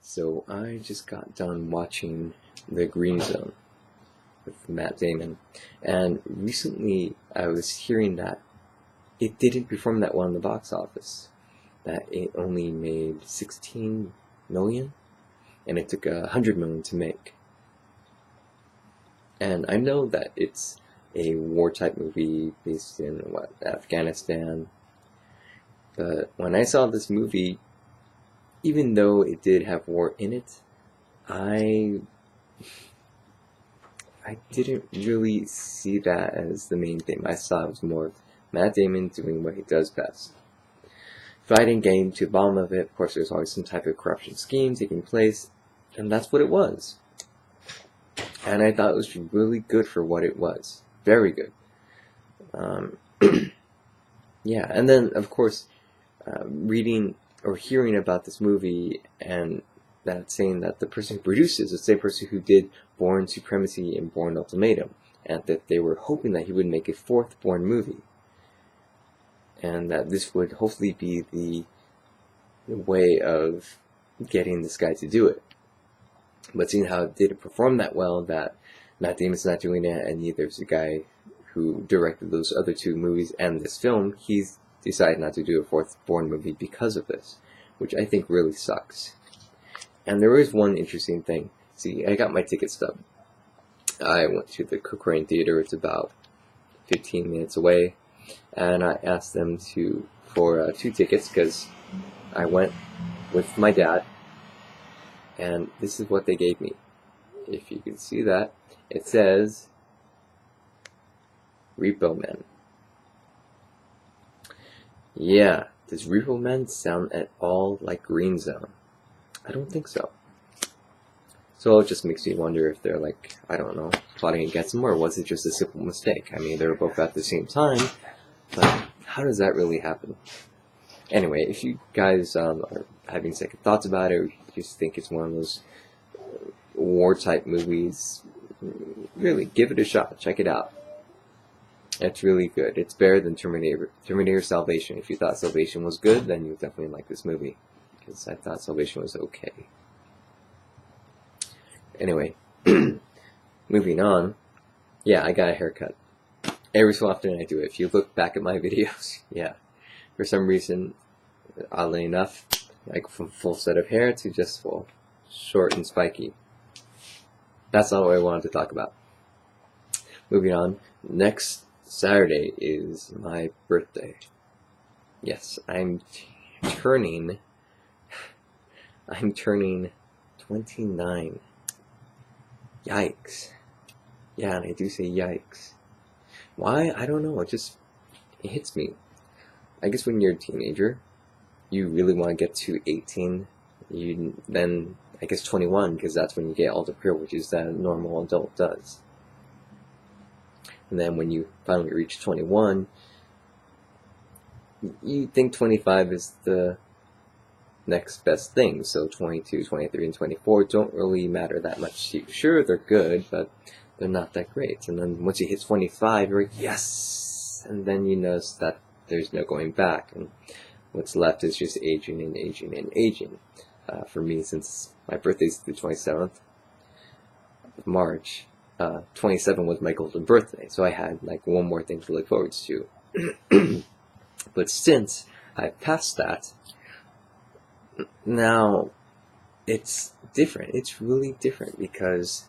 So I just got done watching The Green Zone with Matt Damon, and recently I was hearing that it didn't perform that well in the box office, that it only made 16 million, and it took 100 million to make. And I know that it's a war-type movie based in, Afghanistan, but when I saw this movie, even though it did have war in it, I didn't really see that as the main thing. I saw it was more of Matt Damon doing what he does best. Fighting, getting to the bottom of it. Of course, there's always some type of corruption scheme taking place, and that's what it was. And I thought it was really good for what it was. Very good. Yeah, and then, of course, reading or hearing about this movie and that saying that the person who produces is the same person who did Bourne Supremacy and Bourne Ultimatum, and that they were hoping that he would make a fourth Bourne movie, and that this would hopefully be the way of getting this guy to do it. But seeing how it didn't perform that well, that Matt Damon's not doing it, and neither is the guy who directed those other two movies and this film, he's decided not to do a fourth Bourne movie because of this, which I think really sucks. And there is one interesting thing. See, I got my ticket stub. I went to the Cochrane Theater. It's about 15 minutes away, and I asked them for 2 tickets because I went with my dad, and this is what they gave me. If you can see that, it says Repo Men. Yeah, does Repo Men sound at all like Green Zone? I don't think so. So it just makes me wonder if they're like, I don't know, plotting against him, or was it just a simple mistake? I mean, they were both at the same time, but how does that really happen? Anyway, if you guys are having second thoughts about it, or you just think it's one of those war-type movies, really, give it a shot. Check it out. It's really good. It's better than Terminator Salvation. If you thought Salvation was good, then you'll definitely like this movie, because I thought Salvation was okay. Anyway, moving on. Yeah, I got a haircut. Every so often I do it. If you look back at my videos, yeah. For some reason, oddly enough, like from full set of hair to just full, short and spiky. That's not what I wanted to talk about. Moving on. Next Saturday is my birthday. Yes, I'm turning 29. Yikes. Yeah, and I do say yikes. Why? I don't know. It hits me. I guess when you're a teenager, you really want to get to 18. Then, I guess 21, because that's when you get all the prayer, which is that a normal adult does. And then when you finally reach 21, you think 25 is the next best thing. So 22, 23, and 24 don't really matter that much to you. Sure, they're good, but they're not that great. And then once you hit 25, you're like, yes! And then you notice that there's no going back. And what's left is just aging and aging and aging. For me, since my birthday's the 27th of March, 27 was my golden birthday. So I had like one more thing to look forward to. But since I've passed that, now it's different. It's really different because,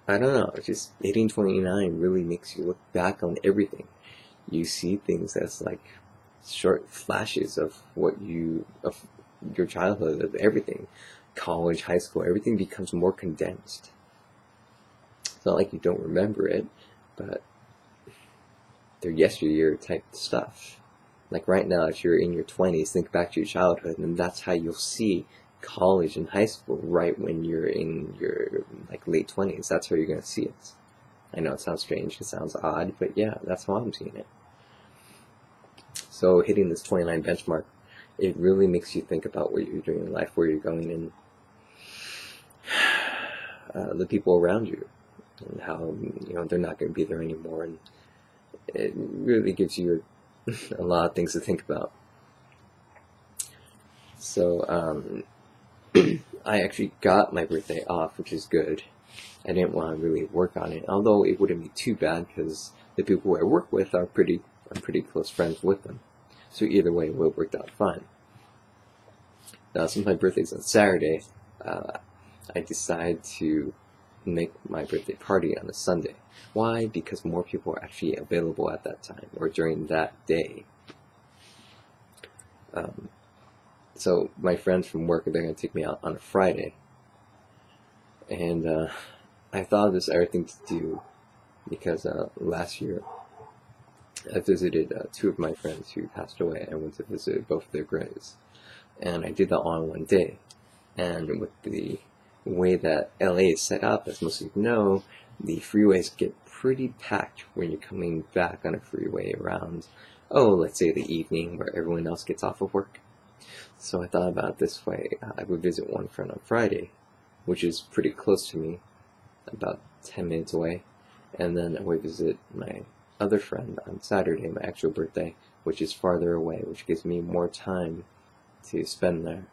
I don't know, just hitting 29 really makes you look back on everything. You see things as like short flashes of your childhood, of everything. College, high school, everything becomes more condensed. It's not like you don't remember it, but they're yesteryear type stuff. Like right now, if you're in your 20s, think back to your childhood, and that's how you'll see college and high school right when you're in your like late 20s. That's how you're going to see it. I know it sounds strange, it sounds odd, but yeah, that's how I'm seeing it. So hitting this 29 benchmark, it really makes you think about what you're doing in life, where you're going, and the people around you, and how they're not going to be there anymore, and it really gives you a lot of things to think about. So I actually got my birthday off, which is good. I didn't want to really work on it, although it wouldn't be too bad because the people who I work with I'm pretty close friends with them. So either way, it worked out fine. Now, since my birthday's on Saturday, I decided to make my birthday party on a Sunday. Why? Because more people are actually available at that time, or during that day. So my friends from work, they're going to take me out on a Friday. And I thought of this other thing to do because last year I visited two of my friends who passed away. I went to visit both their graves. And I did that all in one day. And with the way that LA is set up, as most of you know, the freeways get pretty packed when you're coming back on a freeway around, let's say the evening where everyone else gets off of work. So I thought about it this way. I would visit one friend on Friday, which is pretty close to me, about 10 minutes away. And then I would visit my other friend on Saturday, my actual birthday, which is farther away, which gives me more time to spend there.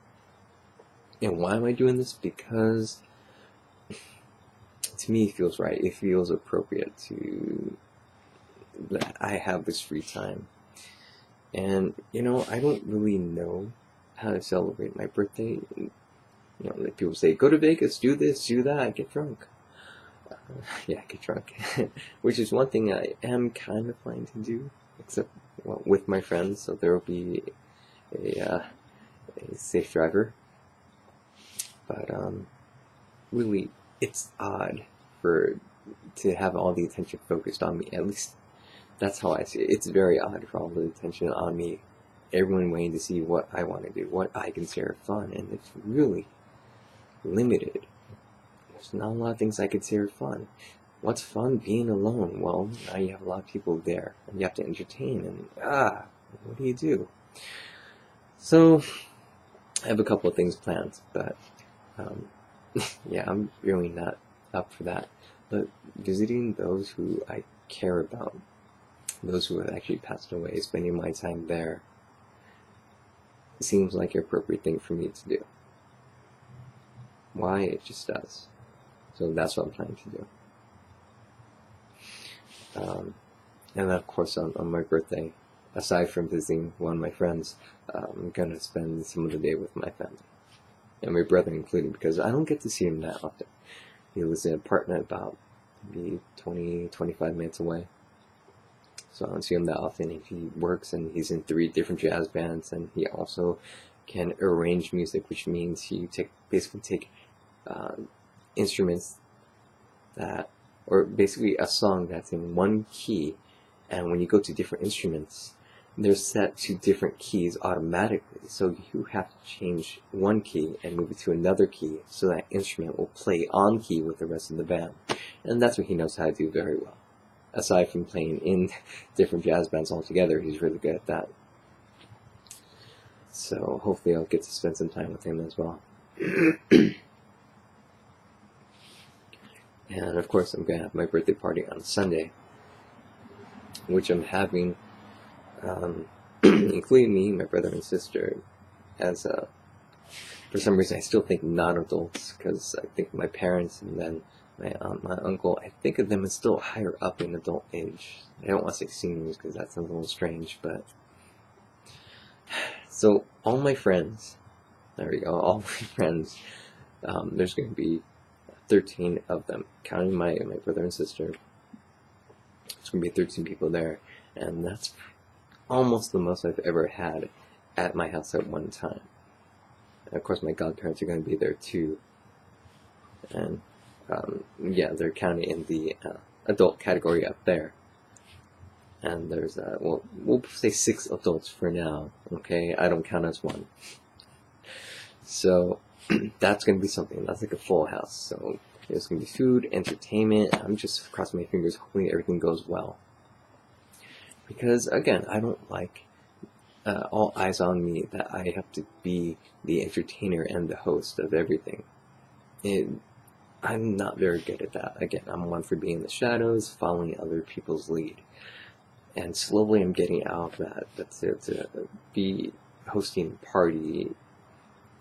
And why am I doing this? Because to me it feels right. It feels appropriate that I have this free time. And, I don't really know how to celebrate my birthday. Like people say, go to Vegas, do this, do that, get drunk. Get drunk. Which is one thing I am kind of planning to do, except, with my friends, so there will be a safe driver. But really, it's odd to have all the attention focused on me. At least that's how I see it. It's very odd for all the attention on me. Everyone waiting to see what I want to do, what I consider fun, and it's really limited. There's not a lot of things I consider fun. What's fun? Being alone. Well, now you have a lot of people there, and you have to entertain, and what do you do? So I have a couple of things planned, but I'm really not up for that. But visiting those who I care about, those who have actually passed away, spending my time there, seems like an appropriate thing for me to do. Why? It just does. So that's what I'm planning to do. And then, of course, on my birthday, aside from visiting one of my friends, I'm going to spend some of the day with my family. And my brother included, because I don't get to see him that often. He lives in an apartment about maybe 20-25 minutes away. So I don't see him that often. He works and he's in 3 different jazz bands, and he also can arrange music, which means he basically take instruments or basically a song that's in one key, and when you go to different instruments, they're set to different keys automatically, so you have to change one key and move it to another key so that instrument will play on key with the rest of the band. And that's what he knows how to do very well. Aside from playing in different jazz bands altogether, he's really good at that. So hopefully I'll get to spend some time with him as well. And of course I'm going to have my birthday party on Sunday, which I'm having, including me, my brother and sister, as for some reason I still think non-adults, because I think my parents and then my aunt, my uncle, I think of them as still higher up in adult age. I don't want to say seniors because that sounds a little strange, but so all my friends, there we go, all my friends, there's going to be 13 of them, counting my brother and sister. It's going to be 13 people there, and that's almost the most I've ever had at my house at one time. And of course my godparents are going to be there too, and they're counted in the adult category up there. And there's we'll say 6 adults for now, okay? I don't count as one. So that's going to be something. That's like a full house. So there's going to be food, entertainment. I'm just crossing my fingers, hoping everything goes well. Because, again, I don't like all eyes on me, that I have to be the entertainer and the host of everything. I'm not very good at that. Again, I'm one for being in the shadows, following other people's lead. And slowly I'm getting out of that. That's to be hosting a party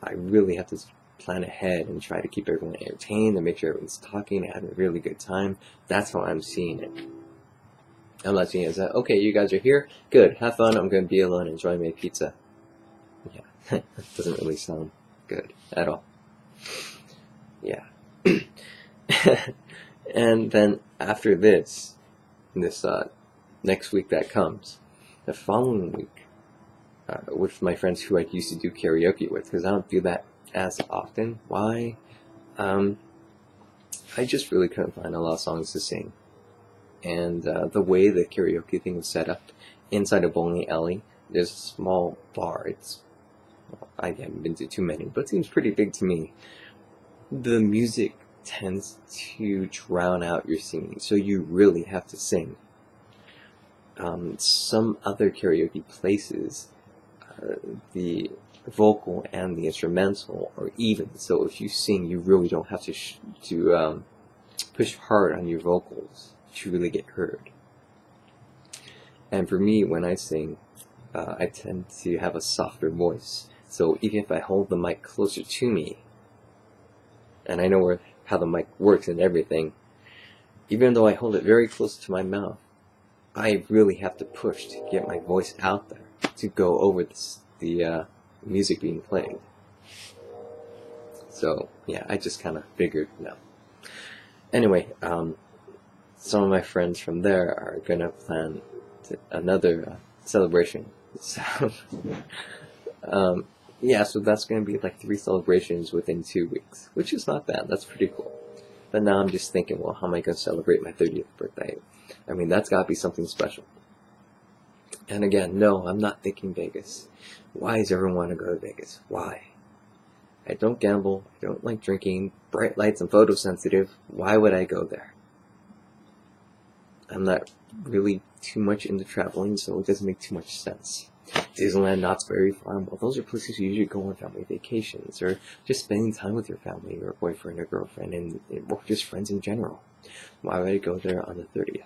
I really have to plan ahead and try to keep everyone entertained and make sure everyone's talking and having a really good time. That's how I'm seeing it. I'm not seeing it as that, okay, you guys are here, good, have fun, I'm going to be alone and enjoy my pizza. Yeah, that doesn't really sound good at all. Yeah. And then after this next week that comes, the following week, with my friends who I used to do karaoke with, because I don't do that as often. Why? I just really couldn't find a lot of songs to sing. And the way the karaoke thing was set up, inside a bowling alley, there's a small bar. I haven't been to too many, but it seems pretty big to me. The music tends to drown out your singing, so you really have to sing. Some other karaoke places, the vocal and the instrumental are even, so if you sing, you really don't have to push hard on your vocals to really get heard. And for me, when I sing, I tend to have a softer voice, so even if I hold the mic closer to me, and I know how the mic works and everything, even though I hold it very close to my mouth, I really have to push to get my voice out there to go over the music being played. So yeah, I just kind of figured no. Anyway, some of my friends from there are gonna plan another celebration. So yeah, so that's gonna be like 3 celebrations within 2 weeks, which is not bad. That's pretty cool. But now I'm just thinking, well, how am I gonna celebrate my 30th birthday? I mean, that's gotta be something special. And again, no, I'm not thinking Vegas. Why does everyone want to go to Vegas? Why? I don't gamble, I don't like drinking, bright lights, I'm photosensitive. Why would I go there? I'm not really too much into traveling, so it doesn't make too much sense. Disneyland, Knott's Berry Farm, well, those are places you usually go on family vacations, or just spending time with your family, or boyfriend or girlfriend, or just friends in general. Why would I go there on the 30th?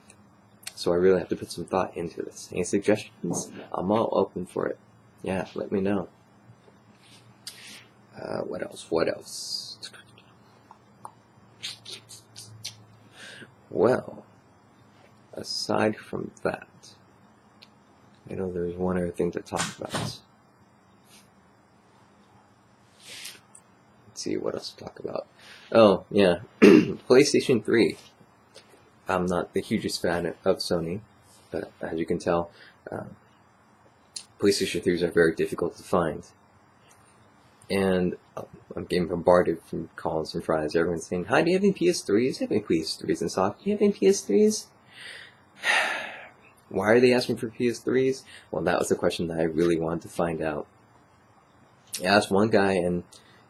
So I really have to put some thought into this. Any suggestions? I'm all open for it. Yeah, let me know. What else? Well, aside from that, I know there's one other thing to talk about. Let's see, what else to talk about? Oh, yeah. PlayStation 3. I'm not the hugest fan of Sony, but as you can tell, PlayStation 3s are very difficult to find. And I'm getting bombarded from calls and fries. Everyone's saying, hi, do you have any PS3s? Do you have any PS3s in stock? Do you have any PS3s? Why are they asking for PS3s? Well, that was the question that I really wanted to find out. I asked one guy, and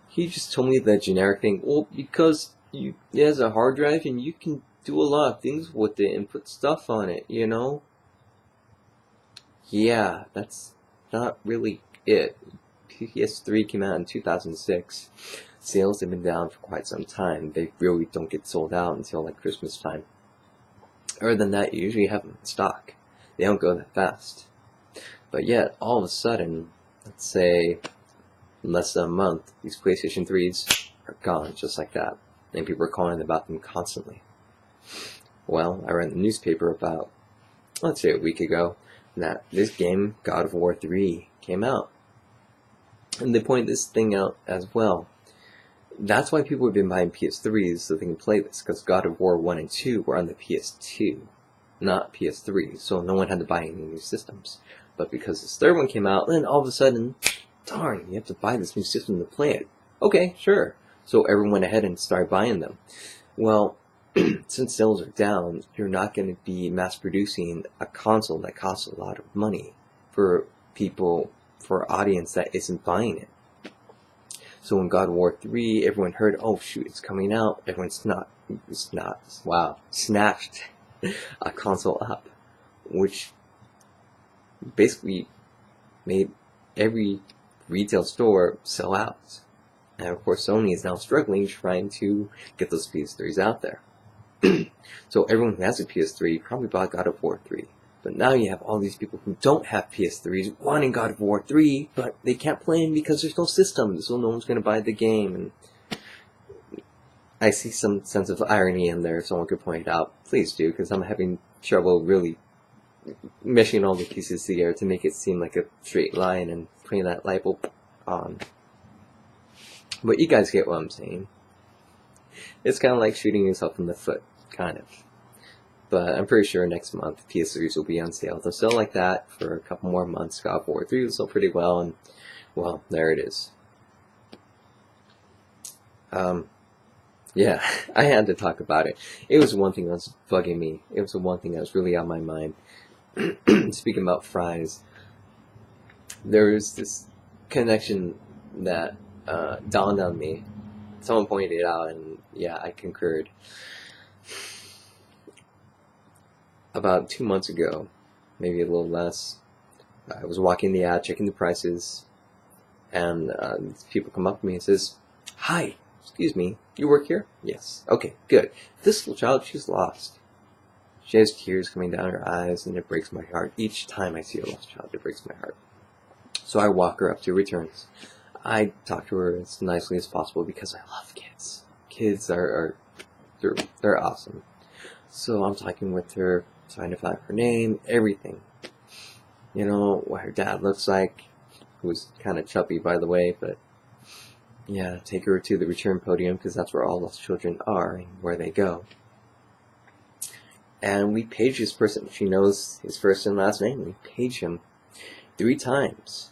he just told me the generic thing. Well, because it has a hard drive, and you can do a lot of things with it and put stuff on it, you know? Yeah, that's not really it. PS3 came out in 2006. Sales have been down for quite some time. They really don't get sold out until like Christmas time. Other than that, you usually have them in stock. They don't go that fast. But yet, all of a sudden, let's say in less than a month, these PlayStation 3s are gone just like that. And people are calling about them constantly. Well, I read in the newspaper about, let's say a week ago, that this game, God of War 3, came out. And they pointed this thing out as well. That's why people have been buying PS3s so they can play this, because God of War 1 and 2 were on the PS2, not PS3, so no one had to buy any new systems. But because this third one came out, then all of a sudden, darn, you have to buy this new system to play it. Okay, sure. So everyone went ahead and started buying them. Well, since sales are down, you're not going to be mass producing a console that costs a lot of money for people, for an audience that isn't buying it. So when God of War 3, everyone heard, oh shoot, it's coming out, everyone snatched a console up, which basically made every retail store sell out. And of course Sony is now struggling trying to get those PS3s out there. So everyone who has a PS3 probably bought God of War 3. But now you have all these people who don't have PS3s wanting God of War 3, but they can't play them because there's no system, so no one's going to buy the game. And I see some sense of irony in there. If someone could point it out, please do, because I'm having trouble really meshing all the pieces together to make it seem like a straight line and putting that light bulb on. But you guys get what I'm saying. It's kind of like shooting yourself in the foot, kind of. But I'm pretty sure next month PS3s will be on sale. They'll sell like that for a couple more months. God of War 3 will sell pretty well, and well, there it is. Yeah, I had to talk about it. It was one thing that was bugging me. It was the one thing that was really on my mind. Speaking about fries, there was this connection that dawned on me. Someone pointed it out, and yeah, I concurred. About 2 months ago, maybe a little less, I was walking the ad, checking the prices, and people come up to me and says, "Hi, excuse me, you work here?" "Yes." "Okay, good. This little child, she's lost." She has tears coming down her eyes, and it breaks my heart. Each time I see a lost child, it breaks my heart. So I walk her up to returns. I talk to her as nicely as possible because I love kids. Kids they're awesome. So I'm talking with her, trying to find her name, everything. You know, what her dad looks like, who's kind of chubby, by the way, but yeah, take her to the return podium because that's where all lost children are and where they go. And we page this person. She knows his first and last name. We page him 3 times.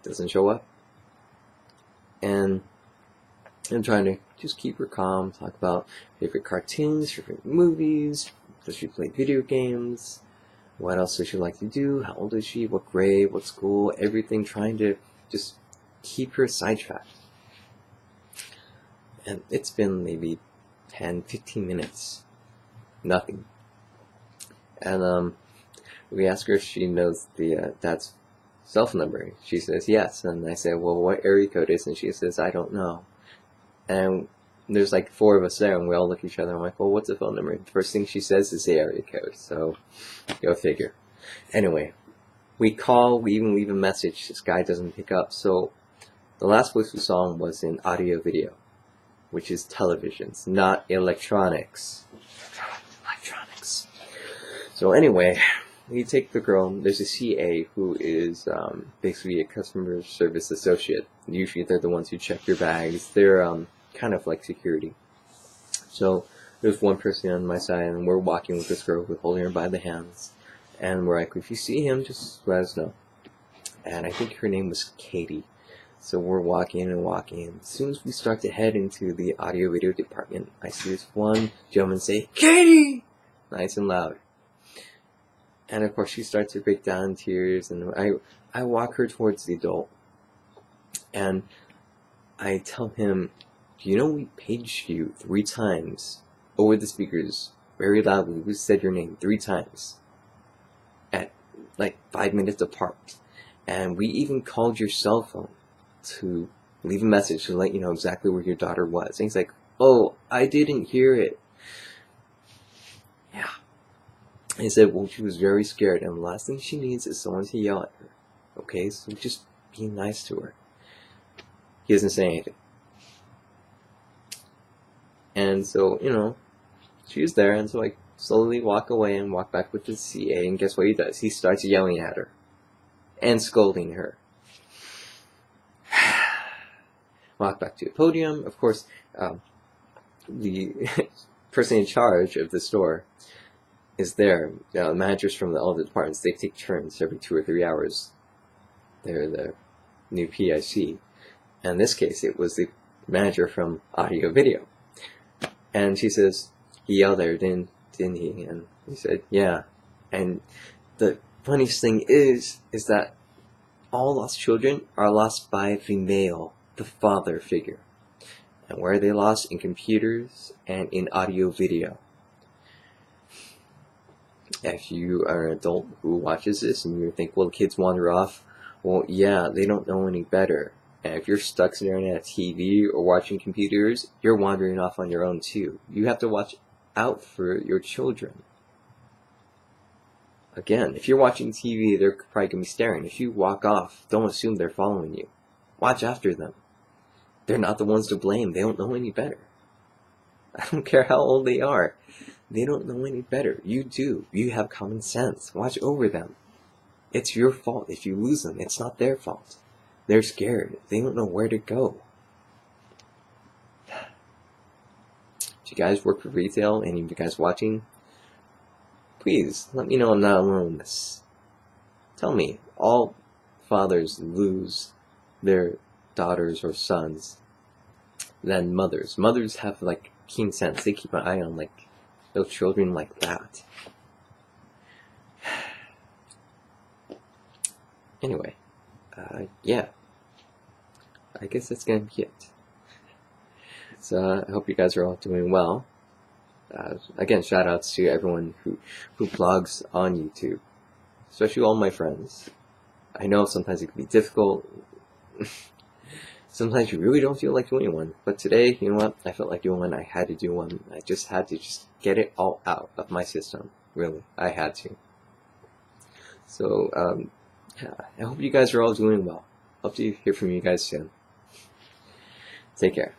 Doesn't show up. And I'm trying to just keep her calm, talk about favorite cartoons, favorite movies, does she play video games, what else does she like to do, how old is she, what grade, what school, everything, trying to just keep her sidetracked. And it's been maybe 10, 15 minutes. Nothing. And we ask her if she knows the dad's cell phone number. She says yes. And I say, well, what area code is it? And she says, I don't know. And there's like 4 of us there, and we all look at each other. I'm like, well, what's the phone number? The first thing she says is the area code. So, go figure. Anyway, we call, we even leave a message. This guy doesn't pick up. So, the last place we saw him was in audio video, which is televisions, not electronics. Electronics. So anyway, we take the girl. There's a CA who is basically a customer service associate. Usually they're the ones who check your bags. They're kind of like security. So there's one person on my side, and we're walking with this girl. We're holding her by the hands. And we're like, if you see him, just let us know. And I think her name was Katie. So we're walking and walking. As soon as we start to head into the audio video department, I see this one gentleman say, "Katie!" Nice and loud. And of course she starts to break down in tears, and I walk her towards the adult. And I tell him, "You know we paged you 3 times over the speakers, very loudly. We said your name 3 times at like 5 minutes apart. And we even called your cell phone to leave a message to let you know exactly where your daughter was." And he's like, "Oh, I didn't hear it." Yeah. He said, well, she was very scared, and the last thing she needs is someone to yell at her. Okay, so just be nice to her. He doesn't say anything. And so, you know, she was there, and so I slowly walk away and walk back with the CA, and guess what he does? He starts yelling at her and scolding her. Walk back to the podium. Of course, the person in charge of the store is there. Managers from all the departments, they take turns every 2 or 3 hours. They're the new PIC. And in this case, it was the manager from audio video. And she says, "He yelled at her, didn't he?" And he said, "Yeah." And the funniest thing is that all lost children are lost by the male, the father figure. And where are they lost? In computers and in audio video. If you are an adult who watches this and you think, well, kids wander off, well, yeah, they don't know any better. And if you're stuck staring at a TV or watching computers, you're wandering off on your own too. You have to watch out for your children. Again, if you're watching TV, they're probably going to be staring. If you walk off, don't assume they're following you. Watch after them. They're not the ones to blame. They don't know any better. I don't care how old they are. They don't know any better. You do. You have common sense. Watch over them. It's your fault if you lose them. It's not their fault. They're scared. They don't know where to go. If you guys work for retail, any of you guys watching, please let me know I'm not alone in this. Tell me, all fathers lose their daughters or sons than mothers. Mothers have like keen sense. They keep an eye on like little children like that. Anyway, yeah, I guess that's gonna be it. So I hope you guys are all doing well. Again, shout outs to everyone who blogs on YouTube, especially all my friends. I know sometimes it can be difficult. Sometimes you really don't feel like doing one, but today, you know what? I felt like doing one. I had to do one. I just had to get it all out of my system. Really, I had to. So, yeah, I hope you guys are all doing well. Hope to hear from you guys soon. Take care.